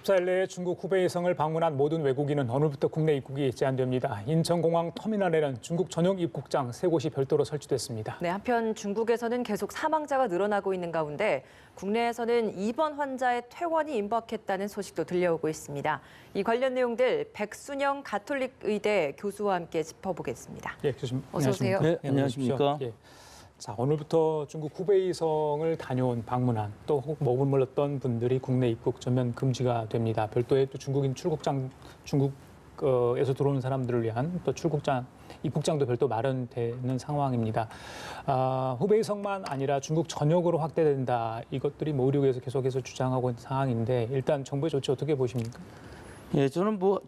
14일 내에 중국 후베이성을 방문한 모든 외국인은 오늘부터 국내 입국이 제한됩니다. 인천공항 터미널에는 중국 전용 입국장 3곳이 별도로 설치됐습니다. 네, 한편 중국에서는 계속 사망자가 늘어나고 있는 가운데 국내에서는 입원 환자의 퇴원이 임박했다는 소식도 들려오고 있습니다. 이 관련 내용들 백순영 가톨릭 의대 교수와 함께 짚어보겠습니다. 예, 교수님 어서 오세요. 안녕하십니까? 네, 안녕하십니까? 예. 자, 오늘부터 중국 후베이성을 다녀온 방문한 또 머물렀던 분들이 국내 입국 전면 금지가 됩니다. 별도의 또 중국인 출국장, 중국에서 들어오는 사람들을 위한 또 출국장, 입국장도 별도 마련되는 상황입니다. 후베이성만 아니라 중국 전역으로 확대된다. 이것들이 뭐 의료계에서 계속해서 주장하고 있는 상황인데 일단 정부의 조치 어떻게 보십니까? 예, 저는 뭐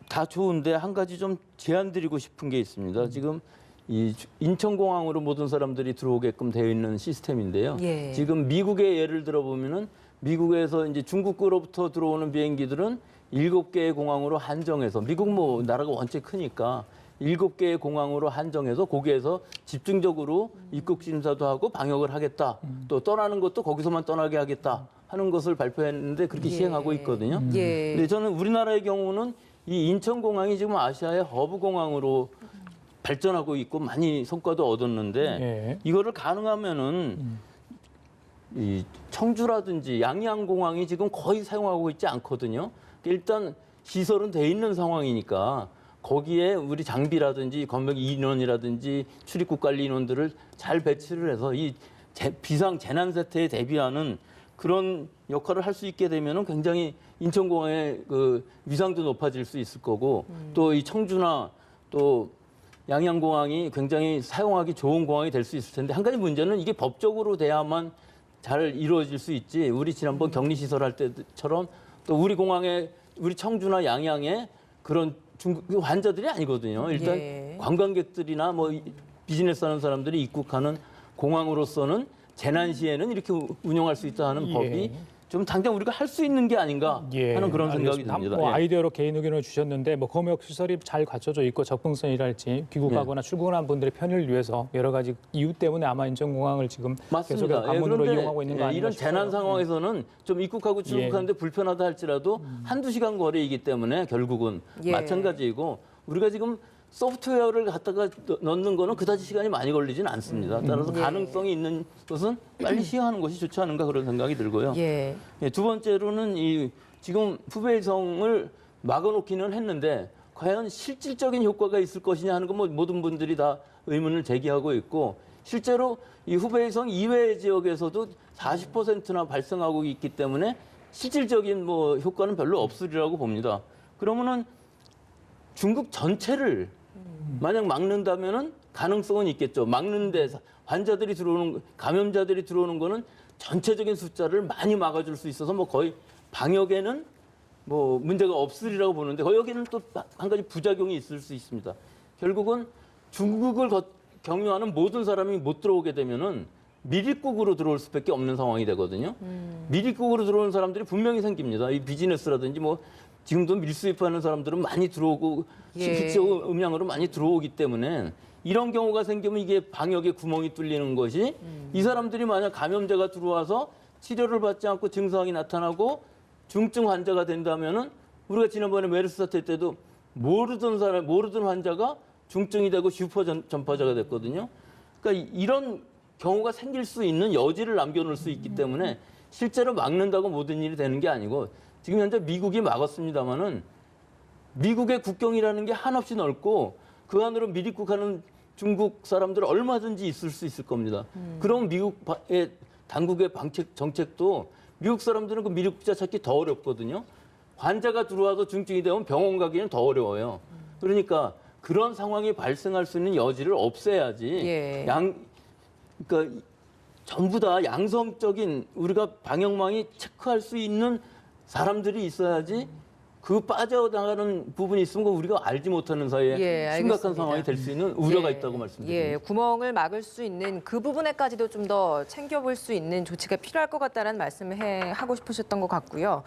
다 좋은데 한 가지 좀 제안 드리고 싶은 게 있습니다. 지금 이 인천공항으로 모든 사람들이 들어오게끔 되어 있는 시스템인데요. 예. 지금 미국의 예를 들어보면은 미국에서 이제 중국으로부터 들어오는 비행기들은 7개의 공항으로 한정해서 미국 뭐 나라가 원체 크니까 7개의 공항으로 한정해서 거기에서 집중적으로 입국 심사도 하고 방역을 하겠다. 또 떠나는 것도 거기서만 떠나게 하겠다 하는 것을 발표했는데 그렇게 시행하고 있거든요. 예. 근데 저는 우리나라의 경우는 이 인천공항이 지금 아시아의 허브 공항으로 발전하고 있고 많이 성과도 얻었는데 예. 이거를 가능하면은 이 청주라든지 양양공항이 지금 거의 사용하고 있지 않거든요. 일단 시설은 돼 있는 상황이니까 거기에 우리 장비라든지 검역 인원이라든지 출입국 관리 인원들을 잘 배치를 해서 이 비상 재난 사태에 대비하는 그런 역할을 할 수 있게 되면은 굉장히 인천공항의 그 위상도 높아질 수 있을 거고 또 이 청주나 또 양양공항이 굉장히 사용하기 좋은 공항이 될 수 있을 텐데 한 가지 문제는 이게 법적으로 돼야만 잘 이루어질 수 있지. 우리 지난번 격리시설 할 때처럼 또 우리 공항에 우리 청주나 양양에 그런 중국 환자들이 아니거든요. 일단 예. 관광객들이나 뭐 비즈니스 하는 사람들이 입국하는 공항으로서는 재난 시에는 이렇게 운영할 수 있다 하는 예. 법이 좀 당장 우리가 할 수 있는 게 아닌가 하는 그런 생각이 알겠습니다. 듭니다. 뭐 예. 아이디어로 개인 의견을 주셨는데 뭐 검역 시설이 잘 갖춰져 있고 접근성이랄지 귀국하거나 출국하는 분들의 편의를 위해서 여러 가지 이유 때문에 아마 인천공항을 지금 계속해서 맞습니다. 관문으로 그런데 이용하고 있는 거 아닌가 이런 싶어요. 재난 상황에서는 좀 입국하고 출국하는데 불편하다 할지라도 한두 시간 거리이기 때문에 결국은 예. 마찬가지이고 우리가 지금 소프트웨어를 갖다가 넣는 거는 그다지 시간이 많이 걸리진 않습니다. 따라서 가능성이 있는 것은 빨리 시행하는 것이 좋지 않은가 그런 생각이 들고요. 예. 예, 두 번째로는 이 지금 후베이성을 막아놓기는 했는데 과연 실질적인 효과가 있을 것이냐 하는 건 뭐 모든 분들이 다 의문을 제기하고 있고 실제로 이 후베이성 이외의 지역에서도 40%나 발생하고 있기 때문에 실질적인 뭐 효과는 별로 없으리라고 봅니다. 그러면은 중국 전체를 만약 막는다면은 가능성은 있겠죠. 막는데 환자들이 들어오는 감염자들이 들어오는 거는 전체적인 숫자를 많이 막아줄 수 있어서 뭐 거의 방역에는 뭐 문제가 없으리라고 보는데 여기는 또 한 가지 부작용이 있을 수 있습니다. 결국은 중국을 경유하는 모든 사람이 못 들어오게 되면은 미입국으로 들어올 수밖에 없는 상황이 되거든요. 미입국으로 들어오는 사람들이 분명히 생깁니다. 이 비즈니스라든지 뭐 지금도 밀수입하는 사람들은 많이 들어오고 실질적 음량으로 많이 들어오기 때문에 이런 경우가 생기면 이게 방역에 구멍이 뚫리는 것이 이 사람들이 만약 감염자가 들어와서 치료를 받지 않고 증상이 나타나고 중증 환자가 된다면은 우리가 지난번에 메르스 사태 때도 모르던 환자가 중증이 되고 슈퍼 전파자가 됐거든요. 그러니까 이런 경우가 생길 수 있는 여지를 남겨놓을 수 있기 때문에 실제로 막는다고 모든 일이 되는 게 아니고 지금 현재 미국이 막았습니다마는 미국의 국경이라는 게 한없이 넓고 그 안으로 밀입국하는 중국 사람들 얼마든지 있을 수 있을 겁니다. 그럼 미국의 당국의 정책도 미국 사람들은 그 밀입국자 찾기 더 어렵거든요. 환자가 들어와서 중증이 되면 병원 가기는 더 어려워요. 그러니까 그런 상황이 발생할 수 있는 여지를 없애야지. 예. 그러니까 전부 다 양성적인 우리가 방역망이 체크할 수 있는 사람들이 있어야지 그 빠져나가는 부분이 있으면 우리가 알지 못하는 사이에 심각한 상황이 될 수 있는 우려가 있다고 말씀드립니다. 예, 구멍을 막을 수 있는 그 부분에까지도 좀 더 챙겨볼 수 있는 조치가 필요할 것 같다는 말씀을 하고 싶으셨던 것 같고요.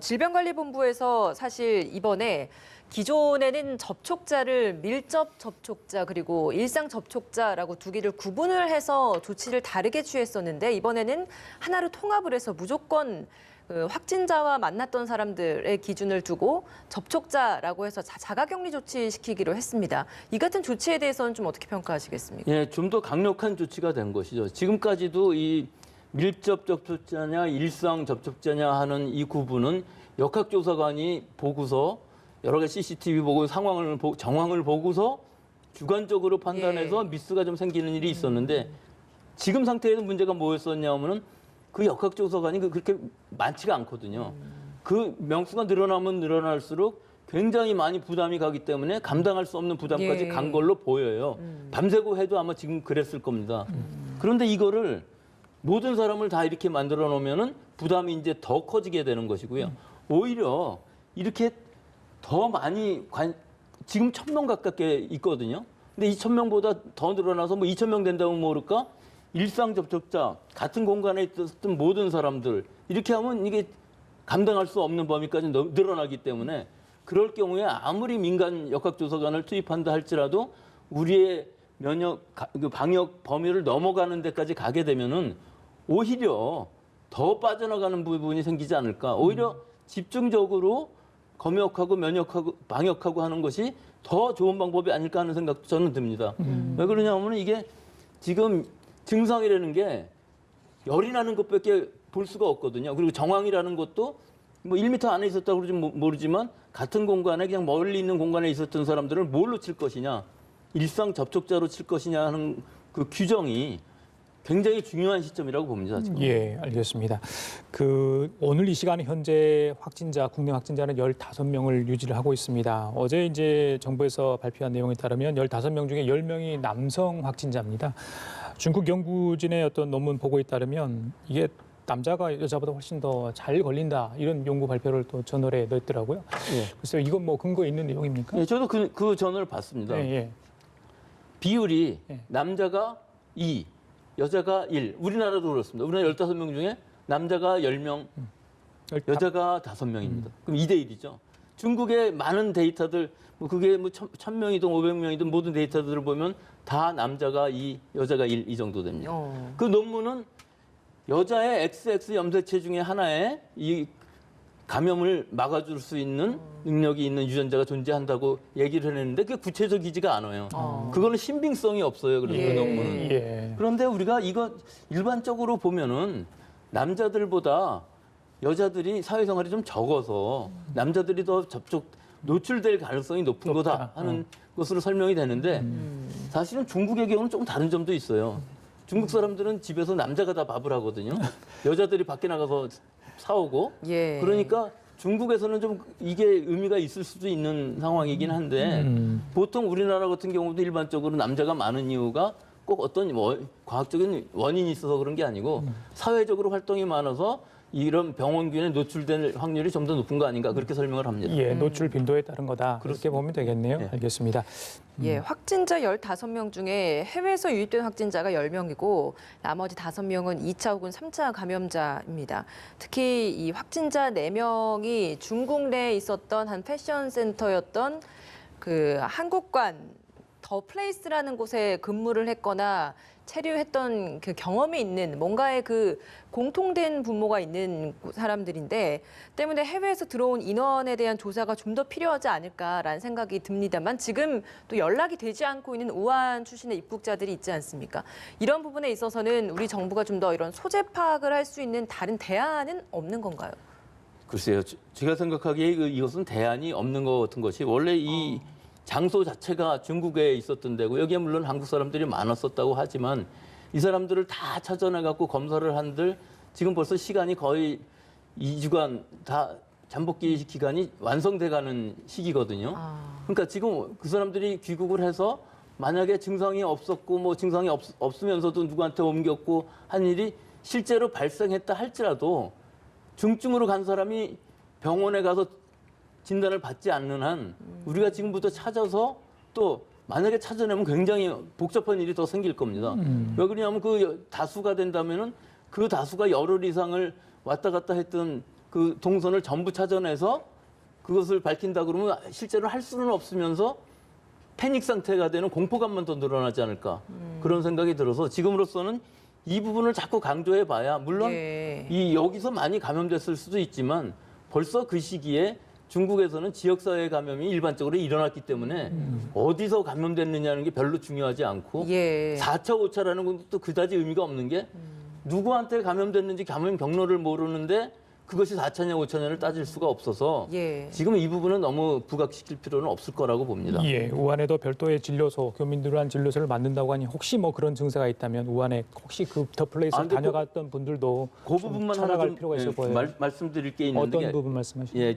질병관리본부에서 사실 이번에 기존에는 접촉자를 밀접 접촉자 그리고 일상 접촉자라고 두 개를 구분을 해서 조치를 다르게 취했었는데 이번에는 하나로 통합을 해서 무조건 그 확진자와 만났던 사람들의 기준을 두고 접촉자라고 해서 자가격리 조치시키기로 했습니다. 이 같은 조치에 대해서는 좀 어떻게 평가하시겠습니까? 예, 좀 더 강력한 조치가 된 것이죠. 지금까지도 이 밀접 접촉자냐 일상 접촉자냐 하는 이 구분은 역학조사관이 보고서 여러 가지 CCTV 보고 정황을 보고서 주관적으로 판단해서 미스가 좀 생기는 일이 있었는데 지금 상태에서 문제가 뭐였었냐면은 그 역학조사관이 그렇게 많지가 않거든요. 그 명수가 늘어나면 늘어날수록 굉장히 많이 부담이 가기 때문에 감당할 수 없는 부담까지 예. 간 걸로 보여요. 밤새고 해도 아마 지금 그랬을 겁니다. 그런데 이거를 모든 사람을 다 이렇게 만들어 놓으면은 부담이 이제 더 커지게 되는 것이고요. 오히려 이렇게 더 많이 지금 1,000명 가깝게 있거든요. 근데 이 1,000명보다 더 늘어나서 뭐 2,000명 된다면 모를까? 일상 접촉자, 같은 공간에 있었던 모든 사람들 이렇게 하면 이게 감당할 수 없는 범위까지 늘어나기 때문에 그럴 경우에 아무리 민간 역학조사관을 투입한다 할지라도 우리의 방역 범위를 넘어가는 데까지 가게 되면은 오히려 더 빠져나가는 부분이 생기지 않을까. 오히려 집중적으로 검역하고 면역하고 방역하고 하는 것이 더 좋은 방법이 아닐까 하는 생각도 저는 듭니다. 왜 그러냐면 이게 지금 증상이라는 게 열이 나는 것밖에 볼 수가 없거든요. 그리고 정황이라는 것도 뭐 1m 안에 있었다고 그러지 모르지만 같은 공간에 그냥 멀리 있는 공간에 있었던 사람들을 뭘로 칠 것이냐, 일상 접촉자로 칠 것이냐 하는 그 규정이 굉장히 중요한 시점이라고 봅니다. 지금. 예, 알겠습니다. 오늘 이 시간에 현재 국내 확진자는 15명을 유지를 하고 있습니다. 어제 이제 정부에서 발표한 내용에 따르면 15명 중에 10명이 남성 확진자입니다. 중국 연구진의 어떤 논문 보고에 따르면 이게 남자가 여자보다 훨씬 더 잘 걸린다 이런 연구 발표를 또 저널에 넣었더라고요. 예. 글쎄요, 이건 뭐 근거 있는 내용입니까? 예, 저도 그 전을 봤습니다. 예, 예. 비율이 예. 남자가 2, 여자가 1. 우리나라도 그렇습니다. 우리나라 15명 중에 남자가 10명, 여자가 5명입니다. 그럼 2대 1이죠. 중국의 많은 데이터들, 뭐 그게 뭐 1,000명이든 500명이든 모든 데이터들을 보면 다 남자가 2, 여자가 1 이 정도 됩니다. 그 논문은 여자의 XX 염색체 중에 하나에 이 감염을 막아줄 수 있는 능력이 있는 유전자가 존재한다고 얘기를 해냈는데 그게 구체적이지가 않아요. 그거는 신빙성이 없어요. 그래서 그 논문은. 예. 그런데 우리가 이거 일반적으로 보면은 남자들보다 여자들이 사회생활이 좀 적어서 남자들이 더 노출될 가능성이 높은 거다 하는 것으로 설명이 되는데 사실은 중국의 경우는 조금 다른 점도 있어요. 중국 사람들은 집에서 남자가 다 밥을 하거든요. 여자들이 밖에 나가서 사오고. 예. 그러니까 중국에서는 좀 이게 의미가 있을 수도 있는 상황이긴 한데 보통 우리나라 같은 경우도 일반적으로 남자가 많은 이유가 꼭 어떤 과학적인 원인이 있어서 그런 게 아니고 사회적으로 활동이 많아서 이런 병원균에 노출될 확률이 좀 더 높은 거 아닌가 그렇게 설명을 합니다. 예, 노출 빈도에 따른 거다. 그렇게 보면 되겠네요. 예. 알겠습니다. 예, 확진자 15명 중에 해외에서 유입된 확진자가 10명이고 나머지 5명은 2차 혹은 3차 감염자입니다. 특히 이 확진자 4명이 중국 내에 있었던 한 패션 센터였던 그 한국관 더 플레이스라는 곳에 근무를 했거나 체류했던 그 경험이 있는 뭔가의 그 공통된 분모가 있는 사람들인데 때문에 해외에서 들어온 인원에 대한 조사가 좀 더 필요하지 않을까라는 생각이 듭니다만 지금 또 연락이 되지 않고 있는 우한 출신의 입국자들이 있지 않습니까? 이런 부분에 있어서는 우리 정부가 좀 더 이런 소재 파악을 할 수 있는 다른 대안은 없는 건가요? 글쎄요. 제가 생각하기에 이것은 대안이 없는 것 같은 것이 원래 이 장소 자체가 중국에 있었던 데고 여기에 물론 한국 사람들이 많았었다고 하지만 이 사람들을 다 찾아내갖고 검사를 한들 지금 벌써 시간이 거의 2주간 다 잠복기 기간이 완성돼가는 시기거든요. 그러니까 지금 그 사람들이 귀국을 해서 만약에 증상이 없었고 뭐 증상이 없으면서도 누구한테 옮겼고 한 일이 실제로 발생했다 할지라도 중증으로 간 사람이 병원에 가서 진단을 받지 않는 한 우리가 지금부터 찾아서 또 만약에 찾아내면 굉장히 복잡한 일이 더 생길 겁니다. 왜 그러냐면 그 다수가 된다면은 그 다수가 열흘 이상을 왔다 갔다 했던 그 동선을 전부 찾아내서 그것을 밝힌다 그러면 실제로 할 수는 없으면서 패닉 상태가 되는 공포감만 더 늘어나지 않을까 그런 생각이 들어서 지금으로서는 이 부분을 자꾸 강조해 봐야 물론 예. 이 여기서 많이 감염됐을 수도 있지만 벌써 그 시기에 중국에서는 지역사회 감염이 일반적으로 일어났기 때문에 어디서 감염됐느냐는 게 별로 중요하지 않고 예. 4차, 5차라는 것도 그다지 의미가 없는 게 누구한테 감염됐는지 감염 경로를 모르는데 그것이 4차냐, 5차냐를 따질 수가 없어서 예. 지금 이 부분은 너무 부각시킬 필요는 없을 거라고 봅니다. 예, 우한에도 별도의 진료소, 교민들을 위한 진료소를 만든다고 하니 혹시 뭐 그런 증세가 있다면 우한에 혹시 그 더 플레이스 근데 다녀갔던 분들도 그 좀 부분만 찾아갈 하나 좀 필요가 있어 보여요. 말씀드릴 게 있는데 어떤 부분 말씀하시나요? 예,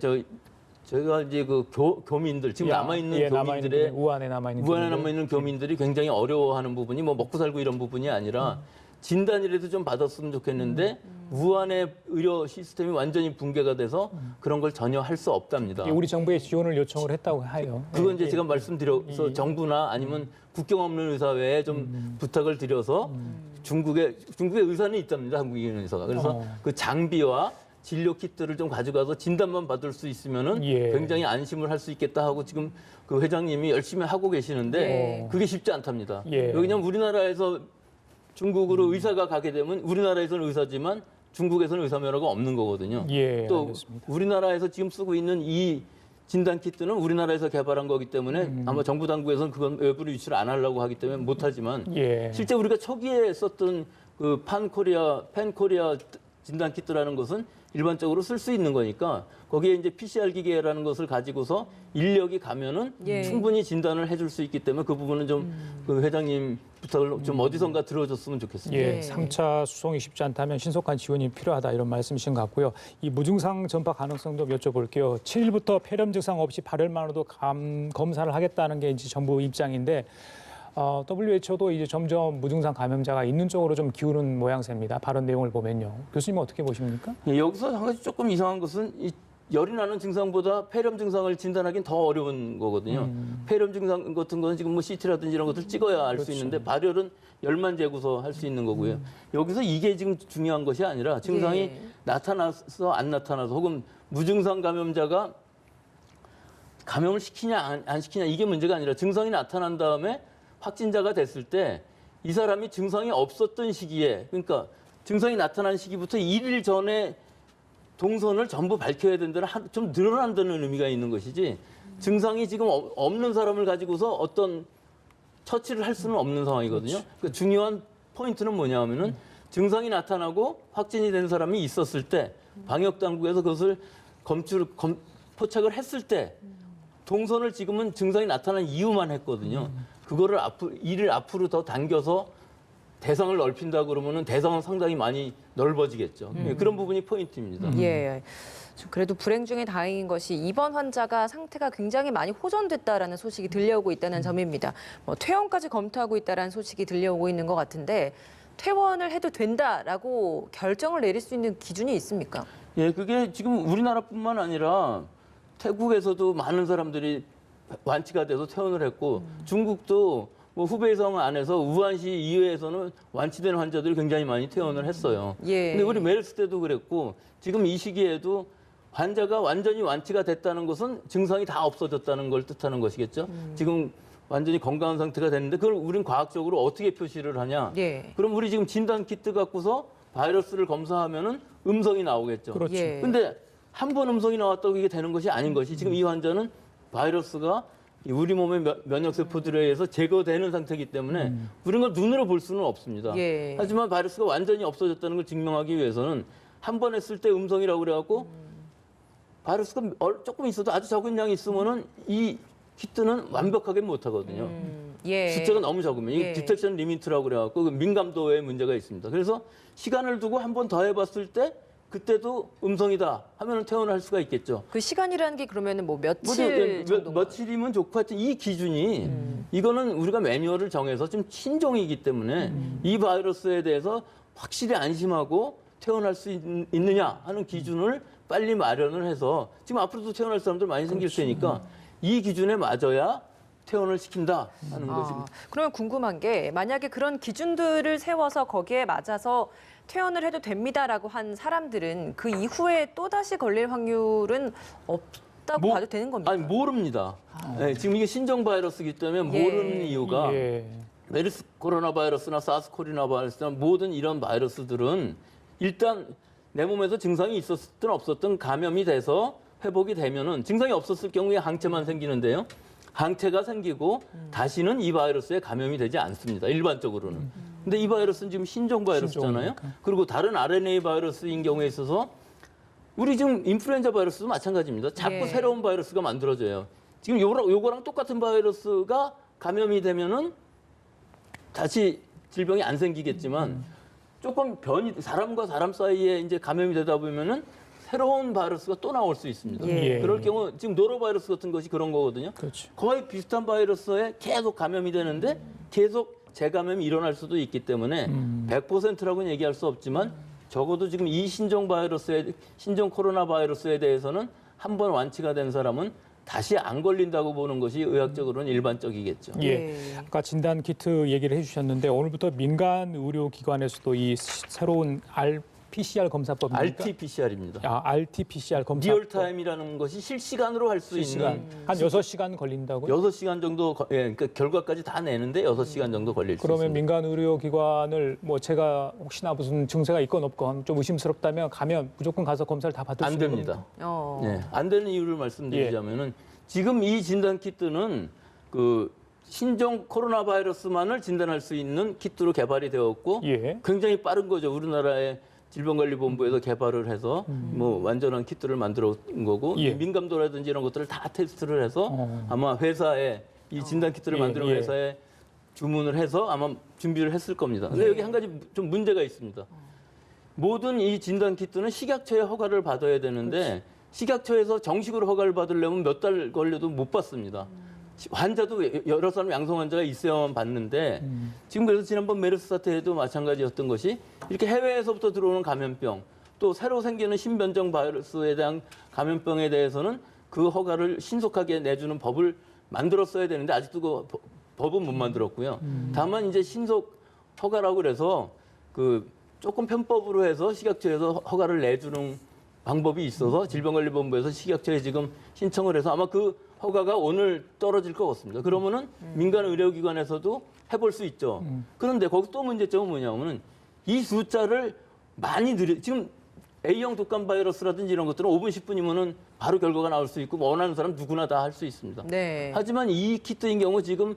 저희가 이제 그 교민들 지금 남아 있는 예, 교민들의 우한에 남아 있는 우한에 남아 있는 교민들이 굉장히 어려워하는 부분이 뭐 먹고 살고 이런 부분이 아니라 진단이라도 좀 받았으면 좋겠는데 우한의 의료 시스템이 완전히 붕괴가 돼서 그런 걸 전혀 할 수 없답니다. 예, 우리 정부에 지원을 요청을 했다고 해요. 그건 이제 예, 제가 말씀드려서 정부나 아니면 국경 없는 의사회에 좀 부탁을 드려서 중국의 의사는 있답니다. 한국인 의사가. 그래서 그 장비와 진료 키트를 좀 가져가서 진단만 받을 수 있으면은 예. 굉장히 안심을 할 수 있겠다 하고 지금 그 회장님이 열심히 하고 계시는데 예. 그게 쉽지 않답니다. 예. 왜냐하면 우리나라에서 중국으로 의사가 가게 되면 우리나라에서는 의사지만 중국에서는 의사 면허가 없는 거거든요. 예, 또 알겠습니다. 우리나라에서 지금 쓰고 있는 이 진단 키트는 우리나라에서 개발한 거기 때문에 아마 정부 당국에서는 그건 외부로 유출 안 하려고 하기 때문에 못하지만 예. 실제 우리가 초기에 썼던 그 팬코리아 진단 키트라는 것은 일반적으로 쓸 수 있는 거니까 거기에 이제 PCR 기계라는 것을 가지고서 인력이 가면은 예. 충분히 진단을 해줄 수 있기 때문에 그 부분은 좀 그 회장님 부탁을 좀 어디선가 들어줬으면 좋겠습니다. 예, 예. 3차 수송이 쉽지 않다면 신속한 지원이 필요하다 이런 말씀이신 것 같고요. 이 무증상 전파 가능성도 여쭤볼게요. 7일부터 폐렴 증상 없이 발열만으로도 검사를 하겠다는 게 이제 정부 입장인데 WHO도 이제 점점 무증상 감염자가 있는 쪽으로 좀 기우는 모양새입니다. 발언 내용을 보면요. 교수님 어떻게 보십니까? 예, 여기서 한 가지 조금 이상한 것은 이 열이 나는 증상보다 폐렴 증상을 진단하기는 더 어려운 거거든요. 폐렴 증상 같은 거는 지금 뭐 CT라든지 이런 것들 찍어야 알 수 있는데 발열은 열만 재고서 할 수 있는 거고요. 여기서 이게 지금 중요한 것이 아니라 증상이 예. 나타나서 안 나타나서 혹은 무증상 감염자가 감염을 시키냐 안 시키냐 이게 문제가 아니라 증상이 나타난 다음에 확진자가 됐을 때 이 사람이 증상이 없었던 시기에 그러니까 증상이 나타난 시기부터 1일 전에 동선을 전부 밝혀야 된다는 좀 늘어난다는 의미가 있는 것이지 증상이 지금 없는 사람을 가지고서 어떤 처치를 할 수는 없는 상황이거든요. 그러니까 중요한 포인트는 뭐냐면은 증상이 나타나고 확진이 된 사람이 있었을 때 방역 당국에서 그것을 포착을 했을 때 동선을 지금은 증상이 나타난 이유만 했거든요. 그거를 일을 앞으로 더 당겨서 대상을 넓힌다 그러면은 대상은 상당히 많이 넓어지겠죠. 예, 그런 부분이 포인트입니다. 예. 그래도 불행 중에 다행인 것이 이번 환자가 상태가 굉장히 많이 호전됐다라는 소식이 들려오고 있다는 점입니다. 뭐 퇴원까지 검토하고 있다라는 소식이 들려오고 있는 것 같은데 퇴원을 해도 된다라고 결정을 내릴 수 있는 기준이 있습니까? 예, 그게 지금 우리나라뿐만 아니라 태국에서도 많은 사람들이 완치가 돼서 퇴원을 했고 중국도 뭐 후베이성 안에서 우한시 이외에서는 완치된 환자들이 굉장히 많이 퇴원을 했어요. 예. 근데 우리 메르스 때도 그랬고 지금 이 시기에도 환자가 완전히 완치가 됐다는 것은 증상이 다 없어졌다는 걸 뜻하는 것이겠죠. 지금 완전히 건강한 상태가 됐는데 그걸 우린 과학적으로 어떻게 표시를 하냐. 예. 그럼 우리 지금 진단 키트 갖고서 바이러스를 검사하면은 음성이 나오겠죠. 그렇죠. 예. 근데 한 번 음성이 나왔다고 이게 되는 것이 아닌 것이 지금 이 환자는 바이러스가 우리 몸의 면역세포들에 의해서 제거되는 상태이기 때문에 우리는 걸 눈으로 볼 수는 없습니다. 예. 하지만 바이러스가 완전히 없어졌다는 걸 증명하기 위해서는 한 번 했을 때 음성이라고 그래갖고 바이러스가 조금 있어도 아주 적은 양이 있으면은 이 키트는 완벽하게 못하거든요. 예. 숫자가 너무 적으면 이게 예. 디텍션 리미트라고 그래갖고 그 민감도에 문제가 있습니다. 그래서 시간을 두고 한 번 더 해봤을 때 그때도 음성이다 하면은 퇴원을 할 수가 있겠죠. 그 시간이라는 게 그러면은 뭐 며칠 정도? 며칠이면 좋고 하여튼 이 기준이 이거는 우리가 매뉴얼을 정해서 좀 신종이기 때문에 이 바이러스에 대해서 확실히 안심하고 퇴원할 수 있느냐 하는 기준을 빨리 마련을 해서 지금 앞으로도 퇴원할 사람들 많이 생길 테니까 이 기준에 맞아야 퇴원을 시킨다 하는 것입니다. 그러면 궁금한 게 만약에 그런 기준들을 세워서 거기에 맞아서 퇴원을 해도 됩니다라고 한 사람들은 그 이후에 또다시 걸릴 확률은 없다고 봐도 되는 겁니까? 아니 모릅니다. 네, 지금 이게 신종 바이러스이기 때문에 예. 모르는 이유가 예. 메르스 코로나 바이러스나 사스 코로나 바이러스나 모든 이런 바이러스들은 일단 내 몸에서 증상이 있었든 없었든 감염이 돼서 회복이 되면은 증상이 없었을 경우에 항체만 생기는데요. 항체가 생기고 다시는 이 바이러스에 감염이 되지 않습니다. 일반적으로는. 근데 이 바이러스는 지금 신종 바이러스잖아요. 신종이니까. 그리고 다른 RNA 바이러스인 경우에 있어서 우리 지금 인플루엔자 바이러스도 마찬가지입니다. 자꾸 예. 새로운 바이러스가 만들어져요. 지금 요거랑 똑같은 바이러스가 감염이 되면은 다시 질병이 안 생기겠지만 조금 사람과 사람 사이에 이제 감염이 되다 보면은 새로운 바이러스가 또 나올 수 있습니다. 예. 그럴 경우 지금 노로바이러스 같은 것이 그런 거거든요. 그렇죠. 거의 비슷한 바이러스에 계속 감염이 되는데 계속 재감염이 일어날 수도 있기 때문에 100%라고는 얘기할 수 없지만 적어도 지금 이 신종 코로나 바이러스에 대해서는 한 번 완치가 된 사람은 다시 안 걸린다고 보는 것이 의학적으로는 일반적이겠죠. 예. 아까 진단 키트 얘기를 해주셨는데 오늘부터 민간 의료기관에서도 이 새로운 PCR 검사법입니까? RT-PCR입니다. RT-PCR 검사법. 리얼타임이라는 것이 실시간으로 할 수 있는 한 6시간 걸린다고요? 6시간 정도, 그러니까 결과까지 다 내는데 6시간 정도 걸릴 수 그러면 있습니다. 민간 의료기관을 뭐 제가 혹시나 무슨 증세가 있건 없건 좀 의심스럽다면 가면 무조건 가서 검사를 다 받을 수 안 있는 됩니다. 어. 네, 안 되는 이유를 말씀드리자면은 지금 이 진단 키트는 그 신종 코로나 바이러스만을 진단할 수 있는 키트로 개발이 되었고 예. 굉장히 빠른 거죠. 우리나라의 질병관리본부에서 개발을 해서 뭐 완전한 키트를 만들어 온 거고 예. 민감도라든지 이런 것들을 다 테스트를 해서 아마 회사에 이 진단 키트를 예, 만드는 예. 회사에 주문을 해서 아마 준비를 했을 겁니다. 근데 여기 한 가지 좀 문제가 있습니다. 모든 이 진단 키트는 식약처의 허가를 받아야 되는데 식약처에서 정식으로 허가를 받으려면 몇 달 걸려도 못 받습니다. 환자도 여러 사람 양성 환자가 있어야만 받는데 지금 그래서 지난번 메르스 사태에도 마찬가지였던 것이 이렇게 해외에서부터 들어오는 감염병 또 새로 생기는 신변종 바이러스에 대한 감염병에 대해서는 그 허가를 신속하게 내주는 법을 만들었어야 되는데 아직도 그 법은 못 만들었고요. 다만 이제 신속 허가라고 그래서 그 조금 편법으로 해서 식약처에서 허가를 내주는 방법이 있어서 질병관리본부에서 식약처에 지금 신청을 해서 아마 그 허가가 오늘 떨어질 것 같습니다. 그러면은 민간 의료기관에서도 해볼 수 있죠. 그런데 거기 또 문제점은 뭐냐면은 이 숫자를 많이 지금 A형 독감 바이러스라든지 이런 것들은 5분, 10분이면은 바로 결과가 나올 수 있고 원하는 사람 누구나 다 할 수 있습니다. 네. 하지만 이 키트인 경우 지금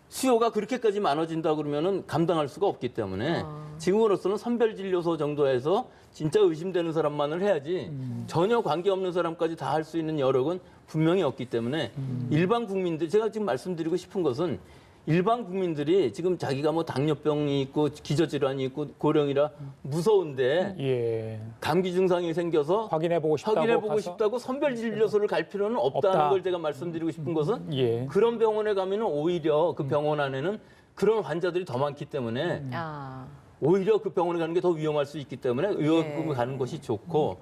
수요가 그렇게까지 많아진다 그러면은 감당할 수가 없기 때문에 지금으로서는 선별진료소 정도에서 진짜 의심되는 사람만을 해야지 전혀 관계없는 사람까지 다 할 수 있는 여력은 분명히 없기 때문에 일반 국민들 제가 지금 말씀드리고 싶은 것은 일반 국민들이 지금 자기가 뭐 당뇨병이 있고 기저질환이 있고 고령이라 무서운데 예. 감기 증상이 생겨서 확인해보고 확인해보고 가서? 싶다고 선별진료소를 갈 필요는 없다는 없다. 걸 제가 말씀드리고 싶은 것은 예. 그런 병원에 가면은 오히려 그 병원 안에는 그런 환자들이 더 많기 때문에 아. 오히려 그 병원에 가는 게 더 위험할 수 있기 때문에 의료급을 가는 것이 좋고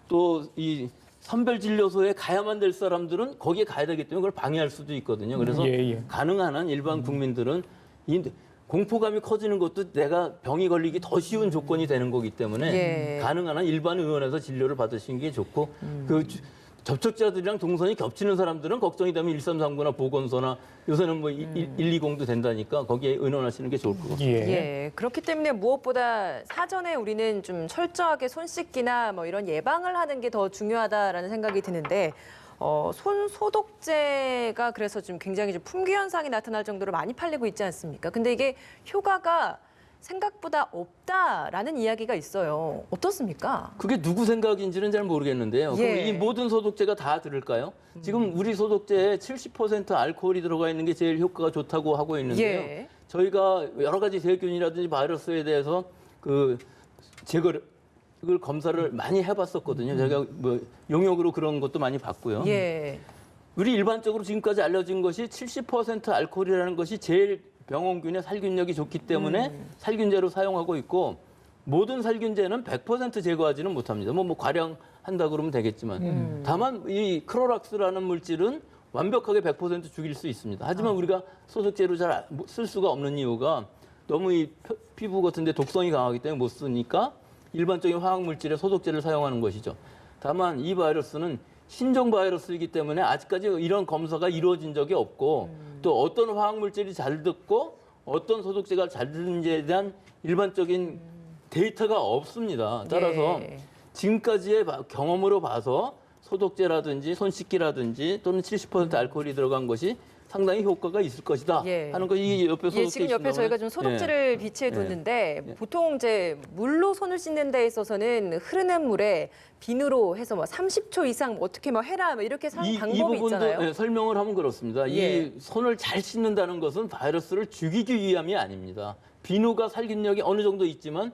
또 이 선별진료소에 가야만 될 사람들은 거기에 가야 되기 때문에 그걸 방해할 수도 있거든요. 그래서 예. 가능한 한 일반 국민들은 이 공포감이 커지는 것도 내가 병이 걸리기 더 쉬운 조건이 되는 거기 때문에 예. 가능한 한 일반 의원에서 진료를 받으시는 게 좋고 그 접촉자들이랑 동선이 겹치는 사람들은 걱정이 되면 1339나 보건소나 요새는 뭐 120도 된다니까 거기에 의논하시는 게 좋을 것 같습니다. 예. 예, 그렇기 때문에 무엇보다 사전에 우리는 좀 철저하게 손 씻기나 뭐 이런 예방을 하는 게 더 중요하다라는 생각이 드는데 손 소독제가 그래서 좀 굉장히 좀 품귀 현상이 나타날 정도로 많이 팔리고 있지 않습니까? 근데 이게 효과가 생각보다 없다라는 이야기가 있어요. 어떻습니까? 그게 누구 생각인지는 잘 모르겠는데요. 예. 그럼 이 모든 소독제가 다 들을까요? 지금 우리 소독제에 70% 알코올이 들어가 있는 게 제일 효과가 좋다고 하고 있는데요. 예. 저희가 여러 가지 세균이라든지 바이러스에 대해서 그 제거를 검사를 많이 해봤었거든요. 저희가 뭐 용역으로 그런 것도 많이 봤고요. 예. 우리 일반적으로 지금까지 알려진 것이 70% 알코올이라는 것이 제일 병원균의 살균력이 좋기 때문에 살균제로 사용하고 있고 모든 살균제는 100% 제거하지는 못합니다. 뭐 과량한다 그러면 되겠지만 다만 이 크로락스라는 물질은 완벽하게 100% 죽일 수 있습니다. 하지만 우리가 소독제로 잘 쓸 수가 없는 이유가 너무 이 피부 같은 데 독성이 강하기 때문에 못 쓰니까 일반적인 화학 물질의 소독제를 사용하는 것이죠. 다만 이 바이러스는 신종 바이러스이기 때문에 아직까지 이런 검사가 이루어진 적이 없고 또 어떤 화학 물질이 잘 듣고 어떤 소독제가 잘 되는지에 대한 일반적인 데이터가 없습니다. 따라서 예. 지금까지의 경험으로 봐서 소독제라든지 손 씻기라든지 또는 70% 알코올이 들어간 것이 상당히 효과가 있을 것이다 예. 하는 거 이 옆에 소독제 예, 지금 옆에 있습니다만, 저희가 좀 소독제를 예. 비치해 예. 뒀는데 예. 보통 이제 물로 손을 씻는 데 있어서는 흐르는 물에 비누로 해서 뭐 30초 이상 어떻게 뭐 해라 뭐 이렇게 이 방법이 부분도 있잖아요. 예, 설명을 하면 그렇습니다. 예. 이 손을 잘 씻는다는 것은 바이러스를 죽이기 위함이 아닙니다. 비누가 살균력이 어느 정도 있지만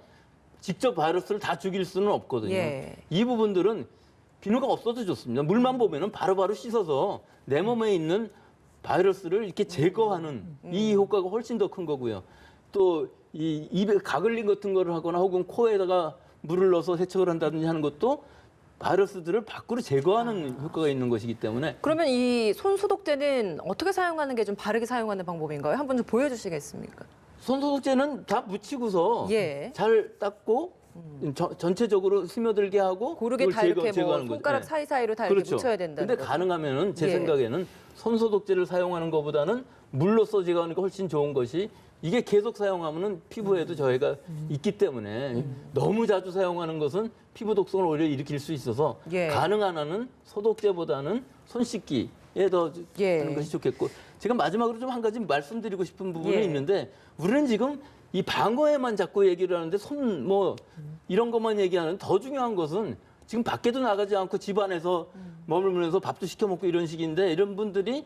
직접 바이러스를 다 죽일 수는 없거든요. 예. 이 부분들은 비누가 없어도 좋습니다. 물만 보면은 바로바로 씻어서 내 몸에 있는 바이러스를 이렇게 제거하는 이 효과가 훨씬 더 큰 거고요. 또 이 입에 가글링 같은 거를 하거나 혹은 코에다가 물을 넣어서 세척을 한다든지 하는 것도 바이러스들을 밖으로 제거하는 효과가 있는 것이기 때문에 그러면 이 손 소독제는 어떻게 사용하는 게 좀 바르게 사용하는 방법인가요? 한번 좀 보여주시겠습니까? 손소독제는 다 묻히고서 예. 잘 닦고 전체적으로 스며들게 하고 고르게 그걸 다 이렇게 뭐 제거하는 거죠. 손가락 예. 사이사이로 다 이렇게 묻혀야 된다는 근데 거죠. 가능하면은 제 예. 생각에는 손소독제를 사용하는 것보다는 물로써 제거하는 게 훨씬 좋은 것이 이게 계속 사용하면은 피부에도 저해가 있기 때문에 너무 자주 사용하는 것은 피부 독성을 오히려 일으킬 수 있어서 예. 가능한 한은 소독제보다는 손 씻기에 더 예. 하는 것이 좋겠고 제가 마지막으로 좀 한 가지 말씀드리고 싶은 부분이 예. 있는데 우리는 지금 이 방어에만 자꾸 얘기를 하는데 손 뭐 이런 것만 얘기하는 더 중요한 것은 지금 밖에도 나가지 않고 집 안에서 머물면서 밥도 시켜 먹고 이런 식인데 이런 분들이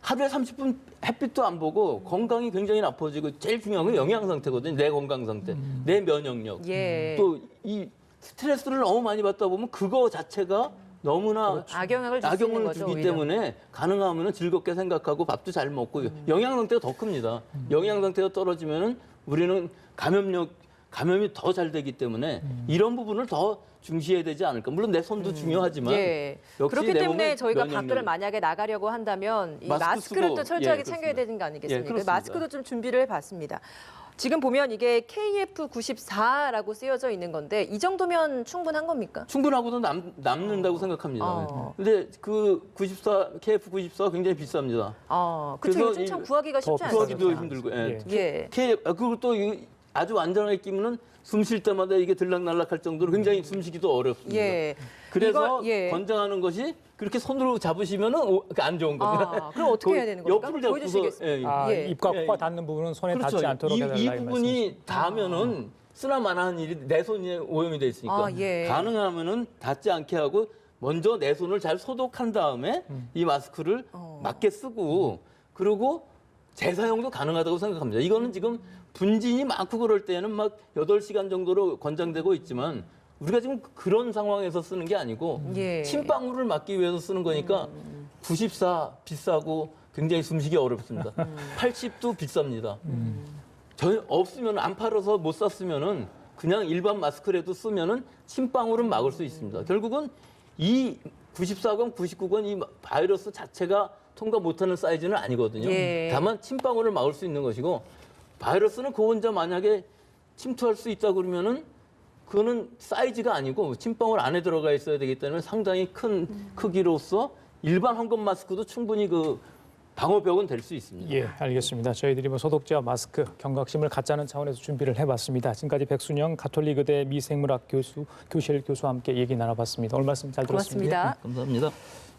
하루에 30분 햇빛도 안 보고 건강이 굉장히 나빠지고 제일 중요한 건 영양 상태거든요. 내 건강 상태, 내 면역력. 예. 또 이 스트레스를 너무 많이 받다 보면 그거 자체가 너무나 악영향을 줄 수 있는 악영을 거죠, 주기 오히려. 때문에 가능하면 즐겁게 생각하고 밥도 잘 먹고 영양 상태가 더 큽니다. 영양 상태가 떨어지면은 우리는 감염이 더 잘 되기 때문에 이런 부분을 더 중시해야 되지 않을까. 물론 내 손도 중요하지만 예. 역시 그렇기 내 때문에 몸의 저희가 면역력. 밖을 만약에 나가려고 한다면 이 마스크 마스크를 쓰고, 또 철저하게 예, 챙겨야 그렇습니다. 되는 거 아니겠습니까? 예, 그렇습니다. 마스크도 좀 준비를 해봤습니다. 지금 보면 이게 KF94라고 쓰여져 있는 건데 이 정도면 충분한 겁니까? 충분하고도 남는다고 생각합니다. 어. 근데 그 KF94가 굉장히 비쌉니다. 그렇죠. 그래서 요즘 참 이- 구하기가 쉽지 않습니다. 구하기도 힘들고. 예. 예. 그리고 또 아주 안전하게 끼면은 숨 쉴 때마다 이게 들락날락할 정도로 굉장히 숨쉬기도 어렵습니다. 예. 그래서 이거, 예. 권장하는 것이 그렇게 손으로 잡으시면은 안 좋은 겁니다. 그럼 어떻게 해야 되는 겁니까? 옆으로 잡고서 보여주시겠습니까? 예. 예. 입과 예. 코가 닿는 부분은 손에 그렇죠. 닿지 않도록 해달라 이 이 부분이 닿으면은 쓰나마나한 일이 내 손에 오염이 돼 있으니까 예. 가능하면은 닿지 않게 하고 먼저 내 손을 잘 소독한 다음에 이 마스크를 맞게 쓰고 그리고 재사용도 가능하다고 생각합니다. 이거는 지금 분진이 많고 그럴 때는 막 8시간 정도로 권장되고 있지만 우리가 지금 그런 상황에서 쓰는 게 아니고 예. 침방울을 막기 위해서 쓰는 거니까 94 비싸고 굉장히 숨쉬기 어렵습니다. 80도 비쌉니다. 저희 없으면 안 팔아서 못 샀으면은 그냥 일반 마스크라도 쓰면은 침방울은 막을 수 있습니다. 결국은 이 94건, 99건 이 바이러스 자체가 통과 못하는 사이즈는 아니거든요. 예. 다만 침방울을 막을 수 있는 것이고 바이러스는 그 혼자 만약에 침투할 수 있다 그러면은 그거는 사이즈가 아니고 침방울 안에 들어가 있어야 되기 때문에 상당히 큰 크기로서 일반 황금 마스크도 충분히 그 방어벽은 될 수 있습니다. 예, 알겠습니다. 저희들이 뭐 소독제와 마스크, 경각심을 갖자는 차원에서 준비를 해봤습니다. 지금까지 백순영 가톨릭의대 미생물학 교실 교수와 함께 얘기 나눠봤습니다. 오늘 말씀 잘 들었습니다. 고맙습니다. 감사합니다.